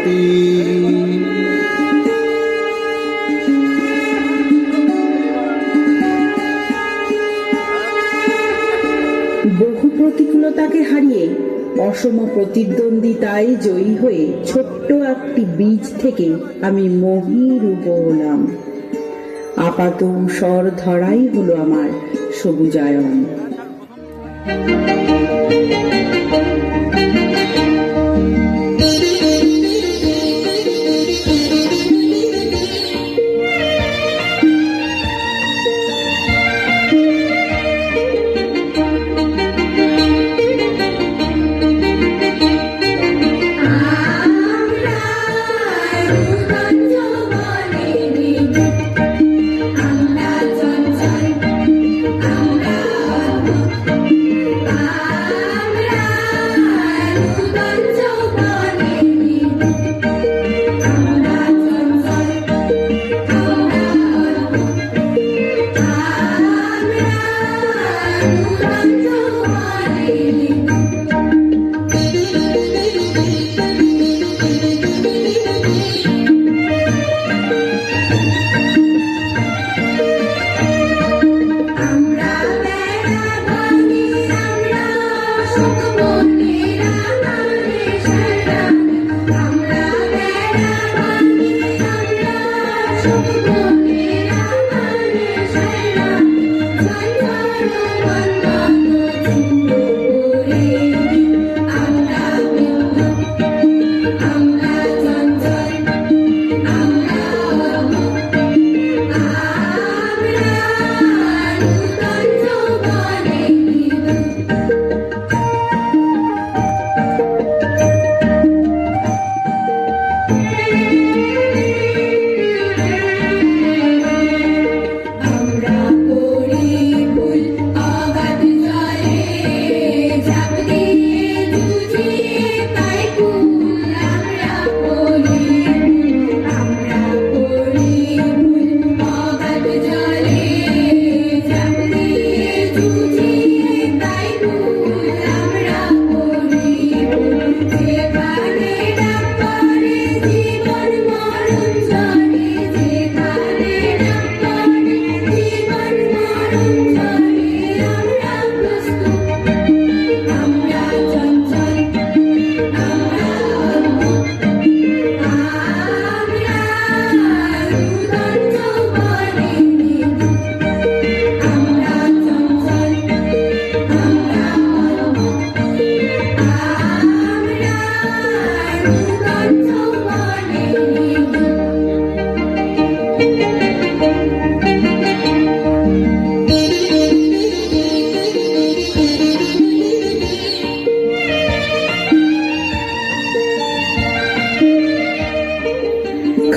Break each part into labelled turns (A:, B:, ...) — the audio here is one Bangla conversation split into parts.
A: রাতি। বহু প্রতিকূলতাকে হারিয়ে অসম প্রতিদ্বন্দ্বিতায় জয়ী হয়ে ছোট্ট একটি বীজ থেকে আমি মহীরূপ হলাম। আপাত ঊষর ধরাই হলো আমার সবুজায়ন।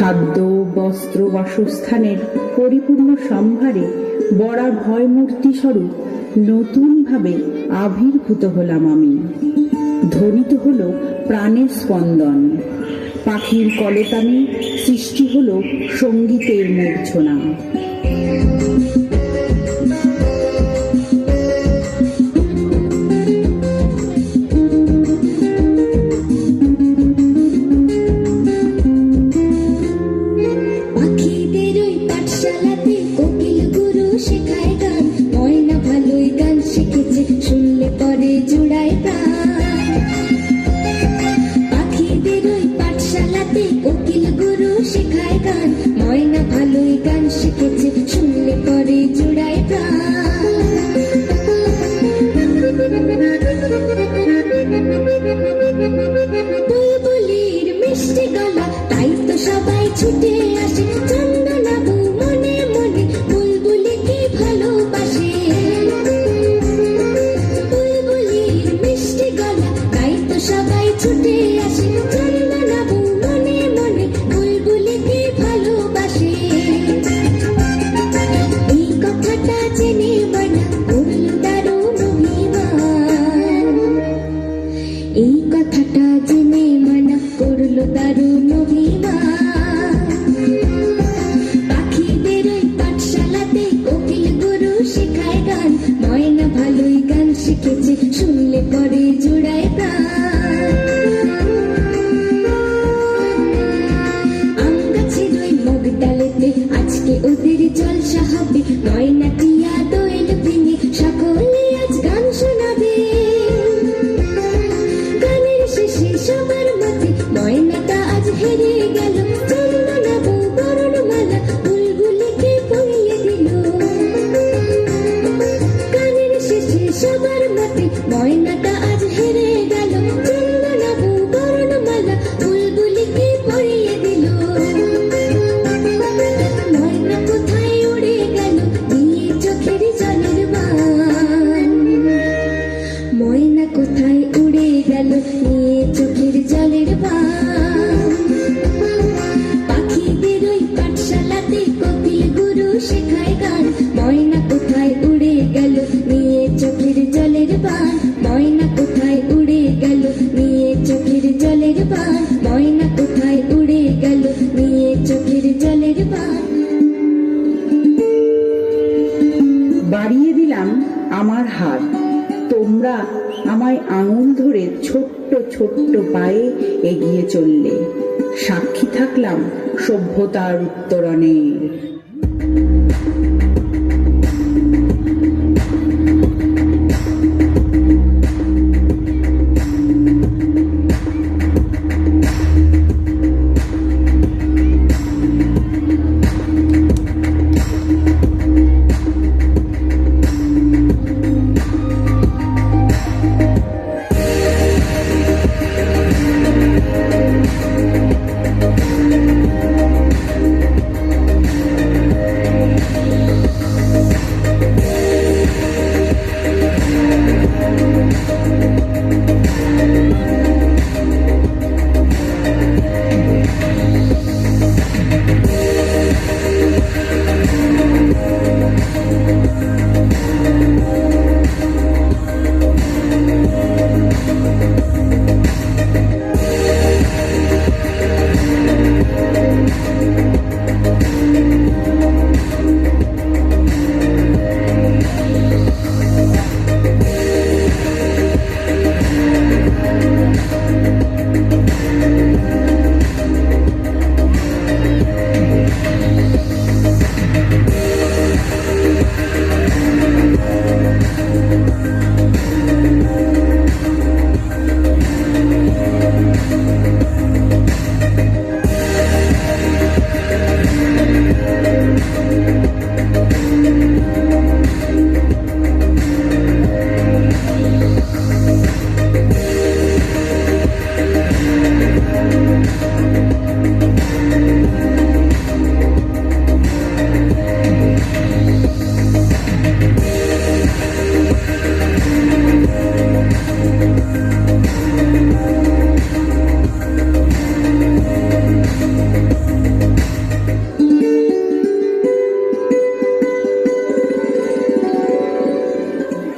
A: খাদ্য, বস্ত্র, বাসস্থানের পরিপূর্ণ সম্ভারে বড়া ভয় মূর্তি স্বরূপ নতুনভাবে আবির্ভূত হলাম আমি। ধ্বনিত হলো প্রাণের স্পন্দন, পাখির কলতানে সৃষ্টি হলো সঙ্গীতের মূর্ছনা।
B: বুলবুলির মিষ্টি গলা, তাই তো সবাই ছুটে আসে। চন্দনাবু মনে মনে বুলবুলিকে ভালোবাসে। বুলবুলির মিষ্টি গলা, তাই তো সবাই ছুটে আসে। চন্দনাবু মনে মনে বুলবুলিকে ভালোবাসে। এই কথাটা জেনে মনা করল দারুণ অভিমান। এই কথাটা জেনে মনা করল দারুণ অভিমান। পাখিদের ওই পাঠশালাতে কোকিল গুরু শেখায় গান। ময়না ভালোই গান শিখেছে, শুনলে পরে জোড়ায় প্রাণ। চোখের জলের বান। পাখিদের ওই পাঠশালাতে কোকিল গুরু শেখায় গান। ময়না কোথায় উড়ে গেল নিয়ে চোখের জলের বান। ময়না কোথায় উড়ে গেল নিয়ে চোখের জলের বান। ময়না কোথায় উড়ে গেল নিয়ে চোখের জলের বান।
A: বাড়িয়ে দিলাম আমার হাত, তোমরা আমায় আঙুল ধরে ছোট্ট ছোট্ট পায়ে এগিয়ে চললে। সাক্ষী থাকলাম সভ্যতার উত্তরণের।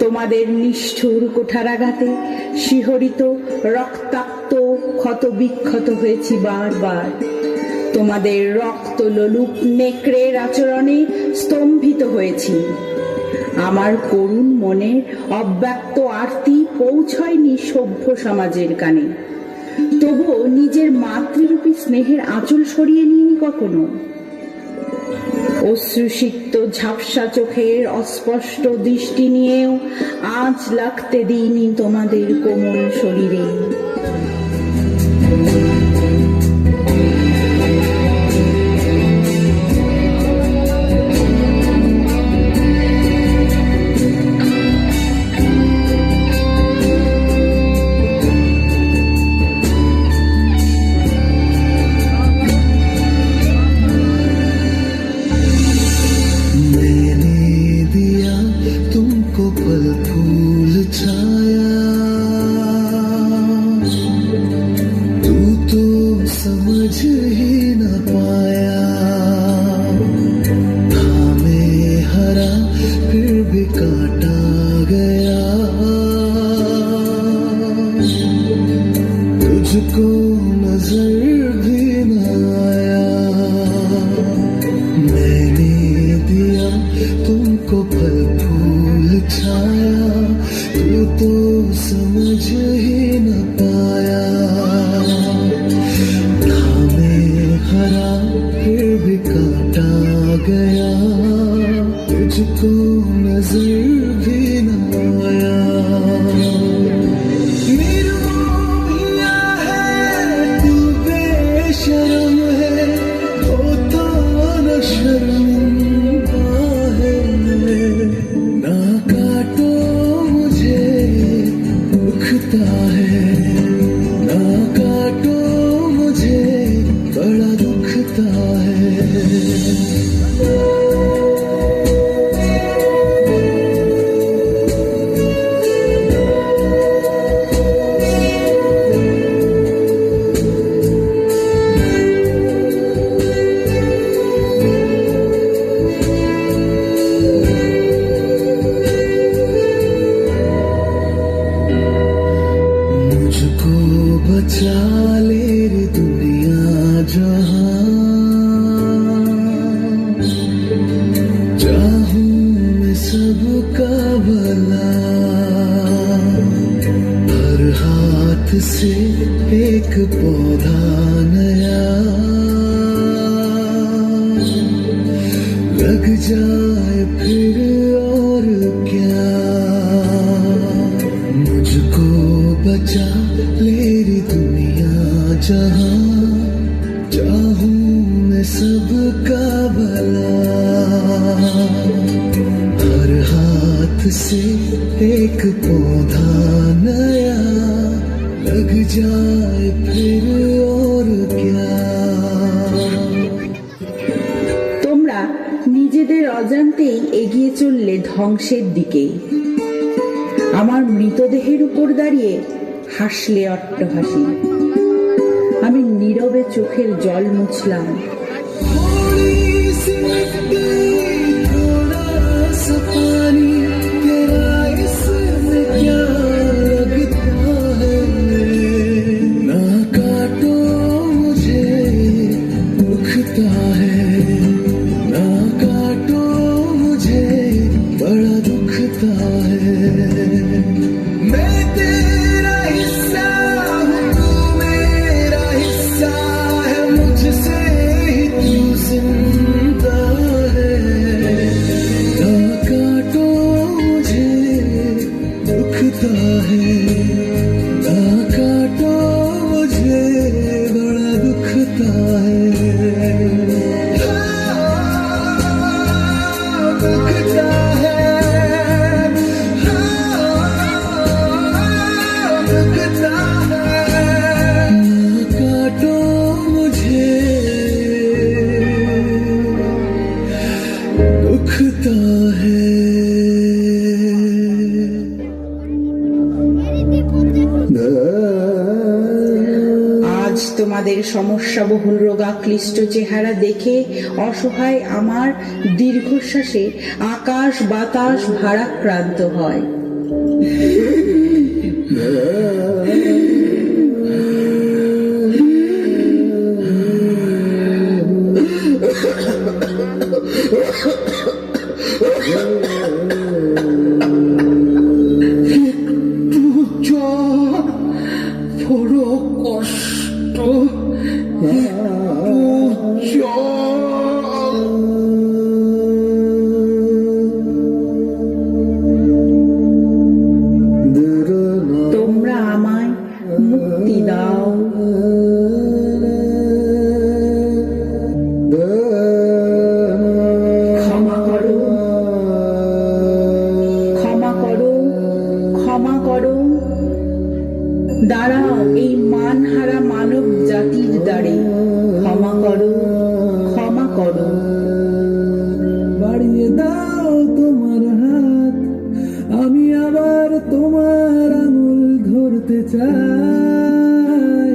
A: তোমাদের নিষ্ঠুর কুঠারাঘাতে শিহরিত রক্তাক্ত ক্ষত বিক্ষত হয়েছি বারবার। তোমাদের রক্ত লোলুপ নেকড়ের আচরণে স্তম্ভিত হয়েছি। আমার করুণ মনের অব্যক্ত আরতি পৌঁছয়নি সভ্য সমাজের কানে। তবুও নিজের মাতৃরূপী স্নেহের আঁচল সরিয়ে নিইনি কখনো। অশ্রুসিক্ত ঝাপসা চোখের অস্পষ্ট দৃষ্টি নিয়েও আজ লাগতে দিইনি তোমাদের কোমল শরীরে।
C: फल फूल छाया तू तो समझ ही न पाया। थामे हरा फिर भी काटा गया। तुझको नजर भी न आया। मैंने दिया तुमको फल फूल छाया तू तो समझ ही न पाया। थामे हरा फिर भी काटा गया। तुझको नजर भी न आया। मेरू हिया है तू बे चालेर दुनिया जहां चाहूं मैं सबका भला हर हाथ से एक पौधा नया लग जाए फिर और क्या मुझको बचा लेरी दुनिया जहां चाहूं मैं सबका भला हर हाथ से एक पौधा नया लग जाए फिर और क्या
A: তোমরা নিজেদের অজান্তেই এগিয়ে চললে ধ্বংসের দিকে। আমার মৃতদেহের উপর দাঁড়িয়ে হাসলে অট্টহাসি। আমি নীরবে চোখের জল মুছলাম।
C: थोड़ी सी मिट्टी थोड़ा सा पानी तेरा इसमें क्या लगता है ना काटो मुझे दुखता है ना काटो मुझे बड़ा दुखता है मैं तेरा हिस्सा हूँ तू मेरा हिस्सा है मुझसे ही तू जिंदा है ना काटो मुझे दुखता है ना काटो मुझे बड़ा दुखता है दुखता है दुखता है ना काटो मुझे दुखता है
A: আজ তোমাদের সমস্যাবহুল রোগাক্লিষ্ট চেহারা দেখে অসহায় আমার দীর্ঘশ্বাসে আকাশ বাতাস ভারাক্রান্ত হয়। বড় কষ্ট তোমরা আমায় মুক্তি দাও। ক্ষমা করো ক্ষমা করো ক্ষমা করো। দাঁড়াও এই মানহারা মানব জাতির দ্বারে। ক্ষমা করো ক্ষমা করো।
C: বাড়িয়ে দাও তোমার হাত আমি আবার তোমার আঙুল ধরতে চাই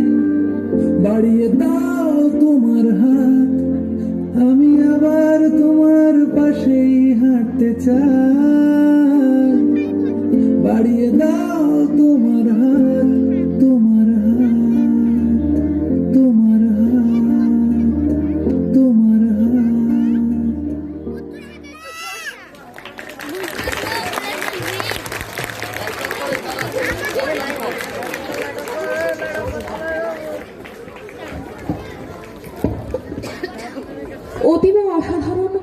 C: বাড়িয়ে দাও তোমার হাত আমি আবার তোমার পাশেই হাঁটতে চাই বাড়িয়ে দাও তোমার হাত তোমার হাত তোমার হাত তোমার হাত
D: অতীব অসাধারণ